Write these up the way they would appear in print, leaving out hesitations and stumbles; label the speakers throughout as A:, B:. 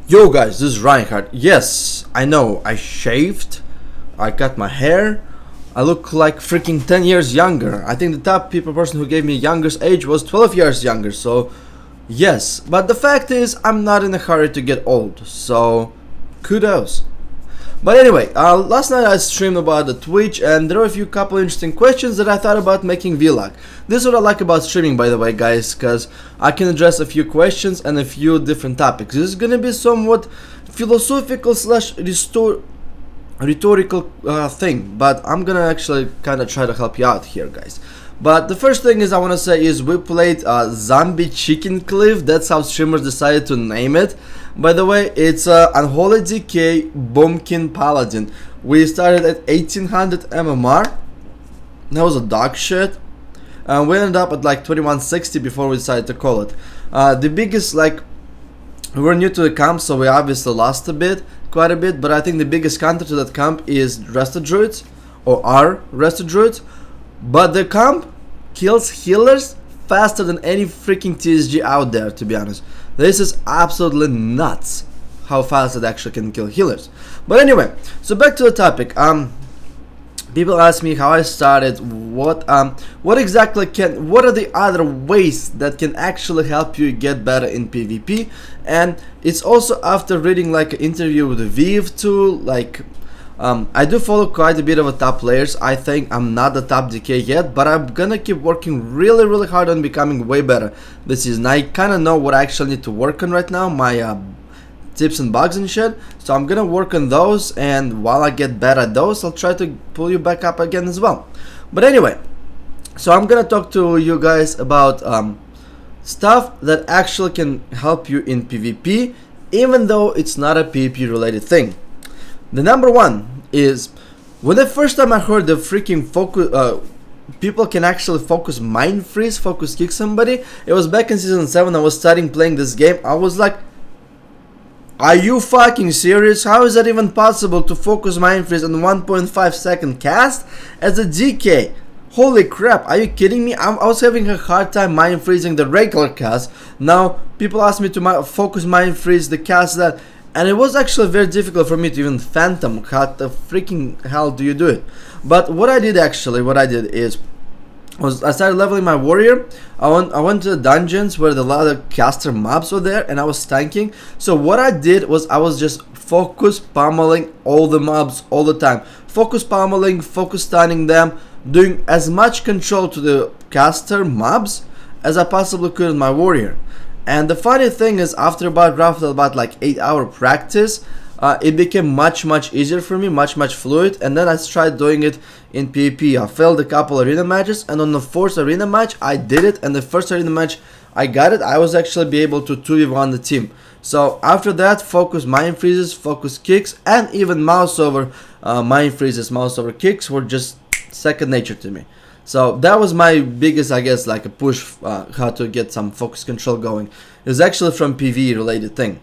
A: Yo guys, this is Reinhardt. Yes, I know, I shaved, I cut my hair, I look like freaking 10 years younger. I think the top person who gave me youngest age was 12 years younger, so yes. But the fact is, I'm not in a hurry to get old, so kudos. But anyway, last night I streamed about the Twitch and there were a few couple interesting questions that I thought about making vlog. This is what I like about streaming, by the way, guys, because I can address a few questions and a few different topics. This is gonna be somewhat philosophical slash rhetorical thing, but I'm gonna actually kind of try to help you out here, guys. But the first thing is I want to say is we played Zombie Chicken Cliff. That's how streamers decided to name it. By the way, it's Unholy Decay Boomkin Paladin. We started at 1800 MMR. That was a dog shit. We ended up at like 2160 before we decided to call it. The biggest, like, we were new to the camp, so we obviously lost quite a bit. But I think the biggest counter to that camp is Rested Druids, or our Rested Druids. But the camp kills healers faster than any freaking TSG out there, to be honest. This is absolutely nuts how fast it actually can kill healers. But anyway, so back to the topic. People ask me how I started, what are the other ways that can actually help you get better in PvP, and it's also after reading like an interview with Viv too, like I do follow quite a bit of top players. I think I'm not the top DK yet, but I'm gonna keep working really hard on becoming way better this season. I kinda know what I actually need to work on right now, my tips and bugs and shit, so I'm gonna work on those, and while I get better at those, I'll try to pull you back up again as well. But anyway, so I'm gonna talk to you guys about stuff that actually can help you in PvP, even though it's not a PvP related thing. The number one is, when the first time I heard the freaking focus, people can actually focus mind freeze, focus kick somebody, it was back in season 7. I was starting playing this game. I was like, are you fucking serious? How is that even possible to focus mind freeze on 1.5 second cast as a DK? Holy crap, are you kidding me? I was having a hard time mind freezing the regular cast. Now people ask me to focus mind freeze the cast that, and it was actually very difficult for me to even phantom how the freaking hell do you do it. But what I did is I started leveling my warrior. I went to the dungeons where the lot of caster mobs were there, and I was tanking. So what I did was I was just focus pummeling all the mobs all the time. Focus pummeling, focus stunning them, doing as much control to the caster mobs as I possibly could in my warrior. And the funny thing is, after roughly about like 8-hour practice, it became much easier for me, much fluid. And then I tried doing it in PvP. I failed a couple arena matches, and on the fourth arena match I did it, and the first arena match I got it. I was actually be able to 2v1 the team. So after that, focus mind freezes, focus kicks, and even mouse over mind freezes, mouse over kicks were just second nature to me. So that was my biggest, I guess, like a push how to get some focus control going. It was actually from PvE related thing.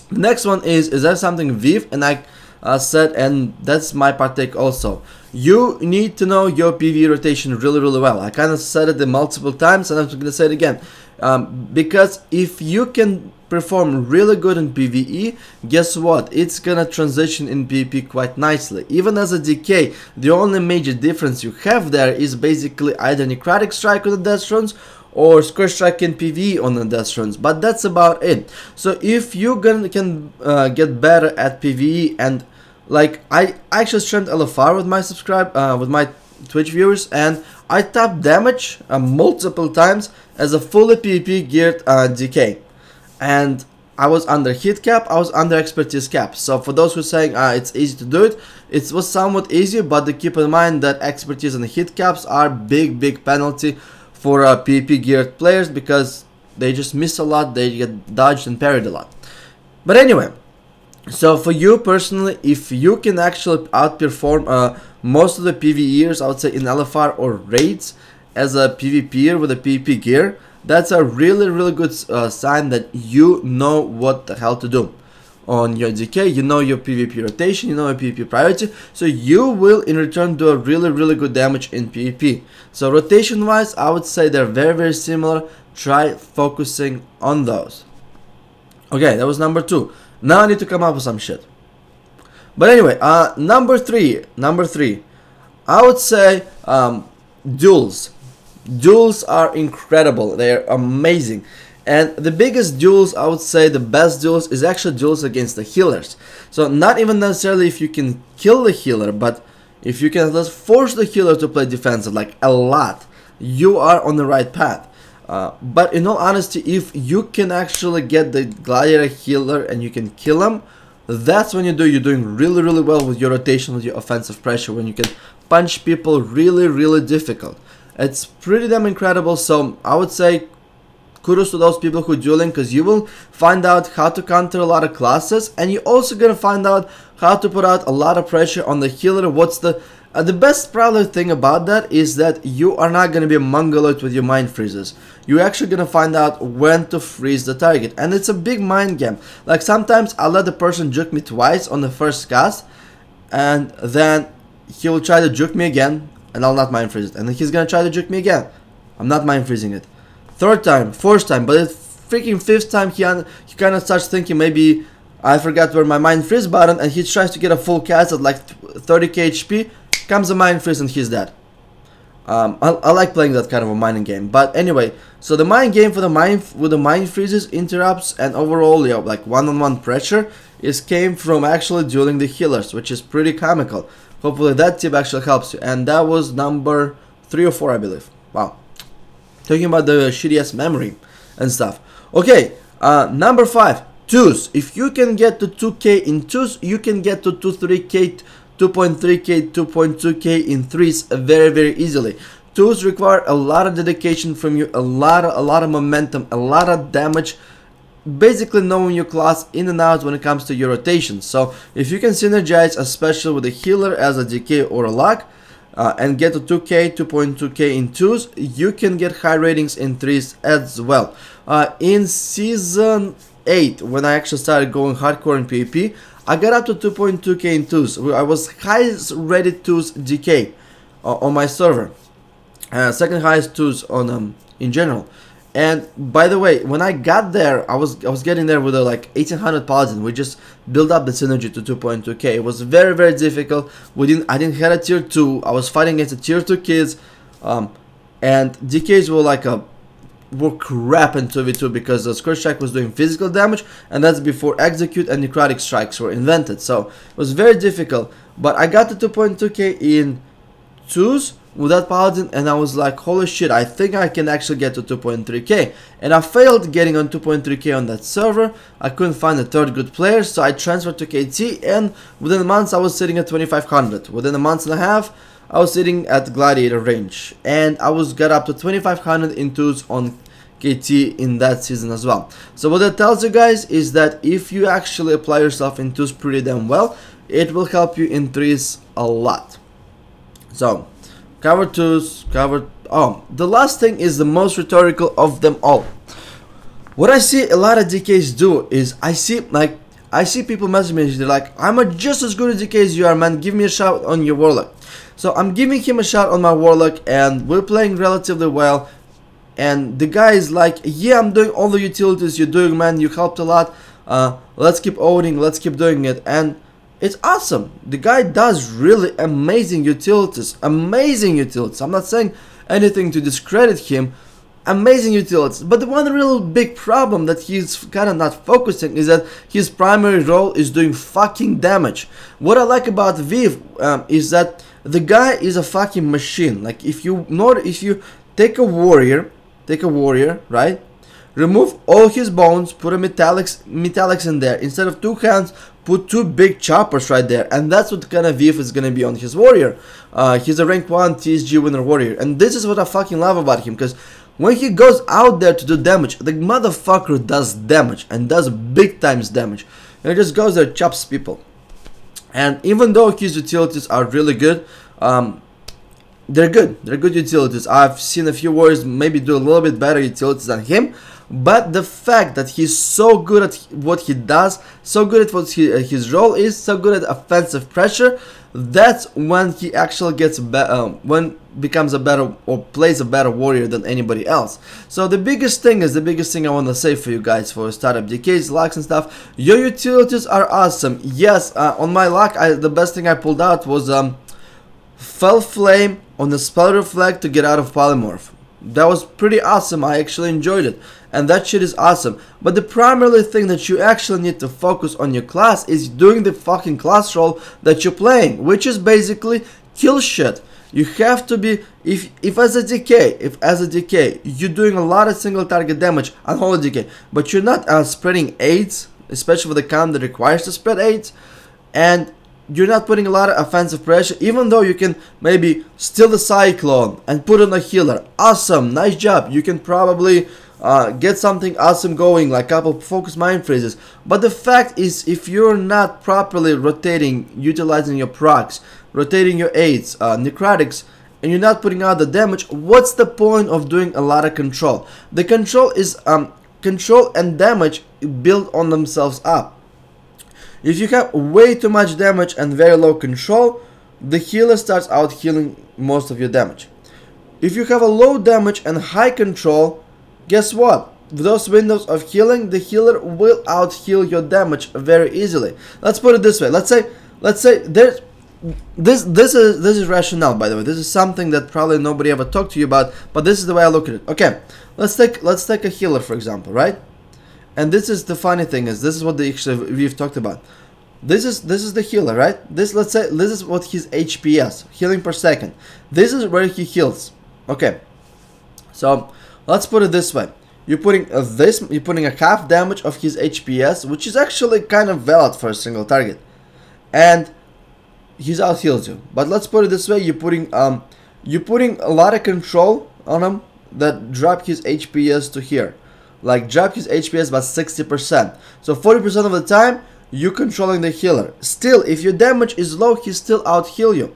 A: The next one is that something Viv and I said, and that's my partake also. You need to know your PvE rotation really well. I kind of said it multiple times, and I'm going to say it again. Because if you can perform really good in PvE, guess what? It's gonna transition in PvP quite nicely. Even as a DK, the only major difference you have there is basically either Necrotic Strike on the Death Runes or Scourge Strike in PvE on the Death Runes, but that's about it. So if you can get better at PvE, and like I actually streamed LFR with my Twitch viewers, and I tapped damage multiple times as a fully PvP geared DK. And I was under hit cap, I was under expertise cap. So for those who are saying it's easy to do it, it was somewhat easier, but to keep in mind that expertise and hit caps are big penalty for PvP geared players, because they just miss a lot, they get dodged and parried a lot. But anyway, so for you personally, if you can actually outperform most of the PvEers, I would say in LFR or raids, as a PvPer with a PvP gear, that's a really good sign that you know what the hell to do on your DK. You know your PvP rotation, you know your PvP priority, so you will in return do a really good damage in PvP. So rotation wise, I would say they're very similar. Try focusing on those. Okay, that was number 2. Now I need to come up with some shit. But anyway, number three, I would say duels. Duels are incredible. They're amazing. And the biggest duels, I would say the best duels, is actually duels against the healers. So not even necessarily if you can kill the healer, but if you can just force the healer to play defensive, like a lot, you are on the right path. But in all honesty, if you can actually get the gladiator healer and you can kill him, that's when you're doing really, really well with your rotation, with your offensive pressure, when you can punch people really, really difficult. It's pretty damn incredible. So I would say kudos to those people who are dueling, because you will find out how to counter a lot of classes, and you're also gonna find out how to put out a lot of pressure on the healer. What's the best probably thing about that is that you are not gonna be mongoloid with your mind freezes. You're actually gonna find out when to freeze the target, and it's a big mind game. Like sometimes I'll let the person juke me twice on the first cast, and then he will try to juke me again, and I'll not mind freeze it, and then he's gonna try to juke me again. I'm not mind freezing it. Third time, fourth time, but the freaking fifth time he kind of starts thinking maybe I forgot where my mind freeze button, and he tries to get a full cast at like 30k HP, comes a mind freeze and he's dead. I like playing that kind of a mining game. But anyway, so the mind game for the mind freezes, interrupts, and overall, you know, like one-on-one pressure came from actually dueling the healers, which is pretty comical. Hopefully that tip actually helps you. And that was number 3 or 4, I believe. Wow. Talking about the shitty-ass memory and stuff. Okay, number 5, twos. If you can get to 2k in twos, you can get to 2.3k, 2.2k in threes very, very easily. Twos require a lot of dedication from you, a lot of momentum, a lot of damage. Basically knowing your class in and out when it comes to your rotation. So if you can synergize, especially with a healer as a DK or a lock, and get to 2k, 2.2k in twos, you can get high ratings in threes as well. In season 8, when I actually started going hardcore in PvP, I got up to 2.2k in twos. I was highest rated twos DK on my server, second highest twos on in general. And by the way, when I got there, I was getting there with a like 1800 paladin. We just built up the synergy to 2.2k. It was very, very difficult. I didn't have a tier 2. I was fighting against the tier 2 kids, and DKs were crap in 2v2 because the Scourge Strike was doing physical damage, and that's before Execute and Necrotic Strikes were invented. So it was very difficult. But I got to 2.2k in twos with that paladin, and I was like, holy shit, I think I can actually get to 2.3k. And I failed getting on 2.3k on that server. I couldn't find a third good player, so I transferred to KT, and within months I was sitting at 2500. Within a month and a half I was sitting at Gladiator range, and I got up to 2500 in twos on KT in that season as well. So what that tells you guys is that if you actually apply yourself in twos pretty damn well, it will help you in threes a lot. So cover twos, cover. Oh, the last thing is the most rhetorical of them all. What I see a lot of DKs do is I see people message me. They're like, I'm just as good a DK as you are, man. Give me a shout on your Warlock. So I'm giving him a shout on my Warlock, and we're playing relatively well. And the guy is like, yeah, I'm doing all the utilities you're doing, man. You helped a lot. Let's keep owning. Let's keep doing it. And it's awesome. The guy does really amazing utilities. Amazing utilities. I'm not saying anything to discredit him. Amazing utilities. But the one real big problem that he's kind of not focusing is that his primary role is doing fucking damage. What I like about Viv is that the guy is a fucking machine. Like if you take a warrior, right? Remove all his bones, put a metallics in there. Instead of 2 hands, put 2 big choppers right there. And that's what kind of Viv is gonna be on his warrior. He's a rank 1 TSG winner warrior. And this is what I fucking love about him. Because when he goes out there to do damage, the motherfucker does damage. And does big times damage. And he just goes there, chops people. And even though his utilities are really good, they're good. They're good utilities. I've seen a few warriors maybe do a little bit better utilities than him, but the fact that he's so good at what he does, so good at what his role is, so good at offensive pressure, that's when he actually gets when becomes a better or plays a better warrior than anybody else. So the biggest thing I want to say for you guys for startup DKs, locks and stuff, your utilities are awesome. Yes, on my lock, the best thing I pulled out was Fell Flame on the Spell Reflect to get out of Polymorph. That was pretty awesome. I actually enjoyed it, and that shit is awesome. But the primary thing that you actually need to focus on your class is doing the fucking class role that you're playing, which is basically kill shit. You have to be, if as a DK, you're doing a lot of single target damage on Holy DK, but you're not spreading aids, especially for the count that requires to spread aids, and you're not putting a lot of offensive pressure, even though you can maybe steal the Cyclone and put on a healer. Awesome, nice job. You can probably get something awesome going, like a couple focus mind freezes. But the fact is, if you're not properly rotating, utilizing your procs, rotating your aids, necrotics, and you're not putting out the damage, what's the point of doing a lot of control? The control is control and damage build on themselves up. If you have way too much damage and very low control, the healer starts out healing most of your damage. If you have a low damage and high control, guess what? Those windows of healing, the healer will out heal your damage very easily. Let's put it this way. Let's say there's this is rationale, by the way. This is something that probably nobody ever talked to you about, but this is the way I look at it. Okay, let's take a healer, for example, right? And this is the funny thing is, this is what we've talked about. This is the healer, right? Let's say this is what his HPS, healing per second. This is where he heals. Okay, so let's put it this way. You're putting a half damage of his HPS, which is actually kind of valid for a single target, and he's out heals you. But let's put it this way: you're putting a lot of control on him that drop his HPS to here. Like drop his HPS by 60%. So 40% of the time you're controlling the healer. Still, if your damage is low, he still out heal you.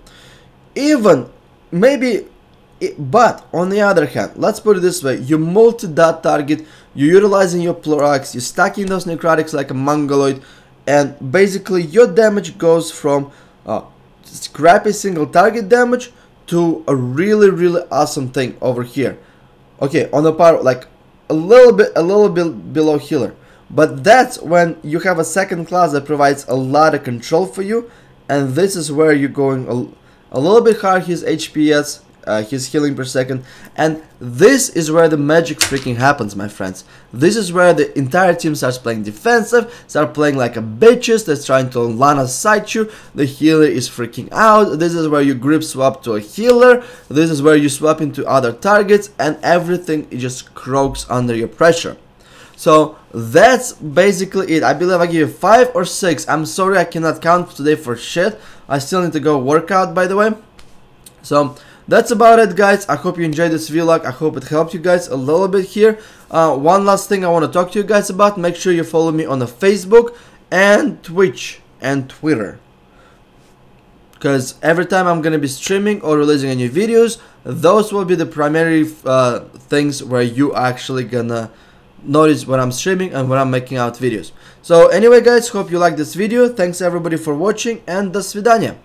A: But on the other hand, let's put it this way: you multi-dot target, you're utilizing your procs, you're stacking those necrotics like a mongoloid, and basically your damage goes from scrappy single target damage to a really awesome thing over here. Okay, on the part like a little bit below healer, but that's when you have a second class that provides a lot of control for you, and this is where you're going a little bit hard his HPS, his healing per second, and this is where the magic freaking happens, my friends. This is where the entire team starts playing defensive, start playing like a bitches that's trying to Lana sight you. The healer is freaking out. This is where you grip swap to a healer. This is where you swap into other targets, and everything just croaks under your pressure. So that's basically it. I believe I give you 5 or 6. I'm sorry I cannot count today for shit. I still need to go work out, by the way. So that's about it, guys. I hope you enjoyed this vlog. I hope it helped you guys a little bit here. One last thing I want to talk to you guys about. Make sure you follow me on the Facebook and Twitch and Twitter, because every time I'm gonna be streaming or releasing any videos, those will be the primary things where you actually gonna notice when I'm streaming and when I'm making out videos. So anyway, guys, hope you like this video. Thanks everybody for watching, and до свидания.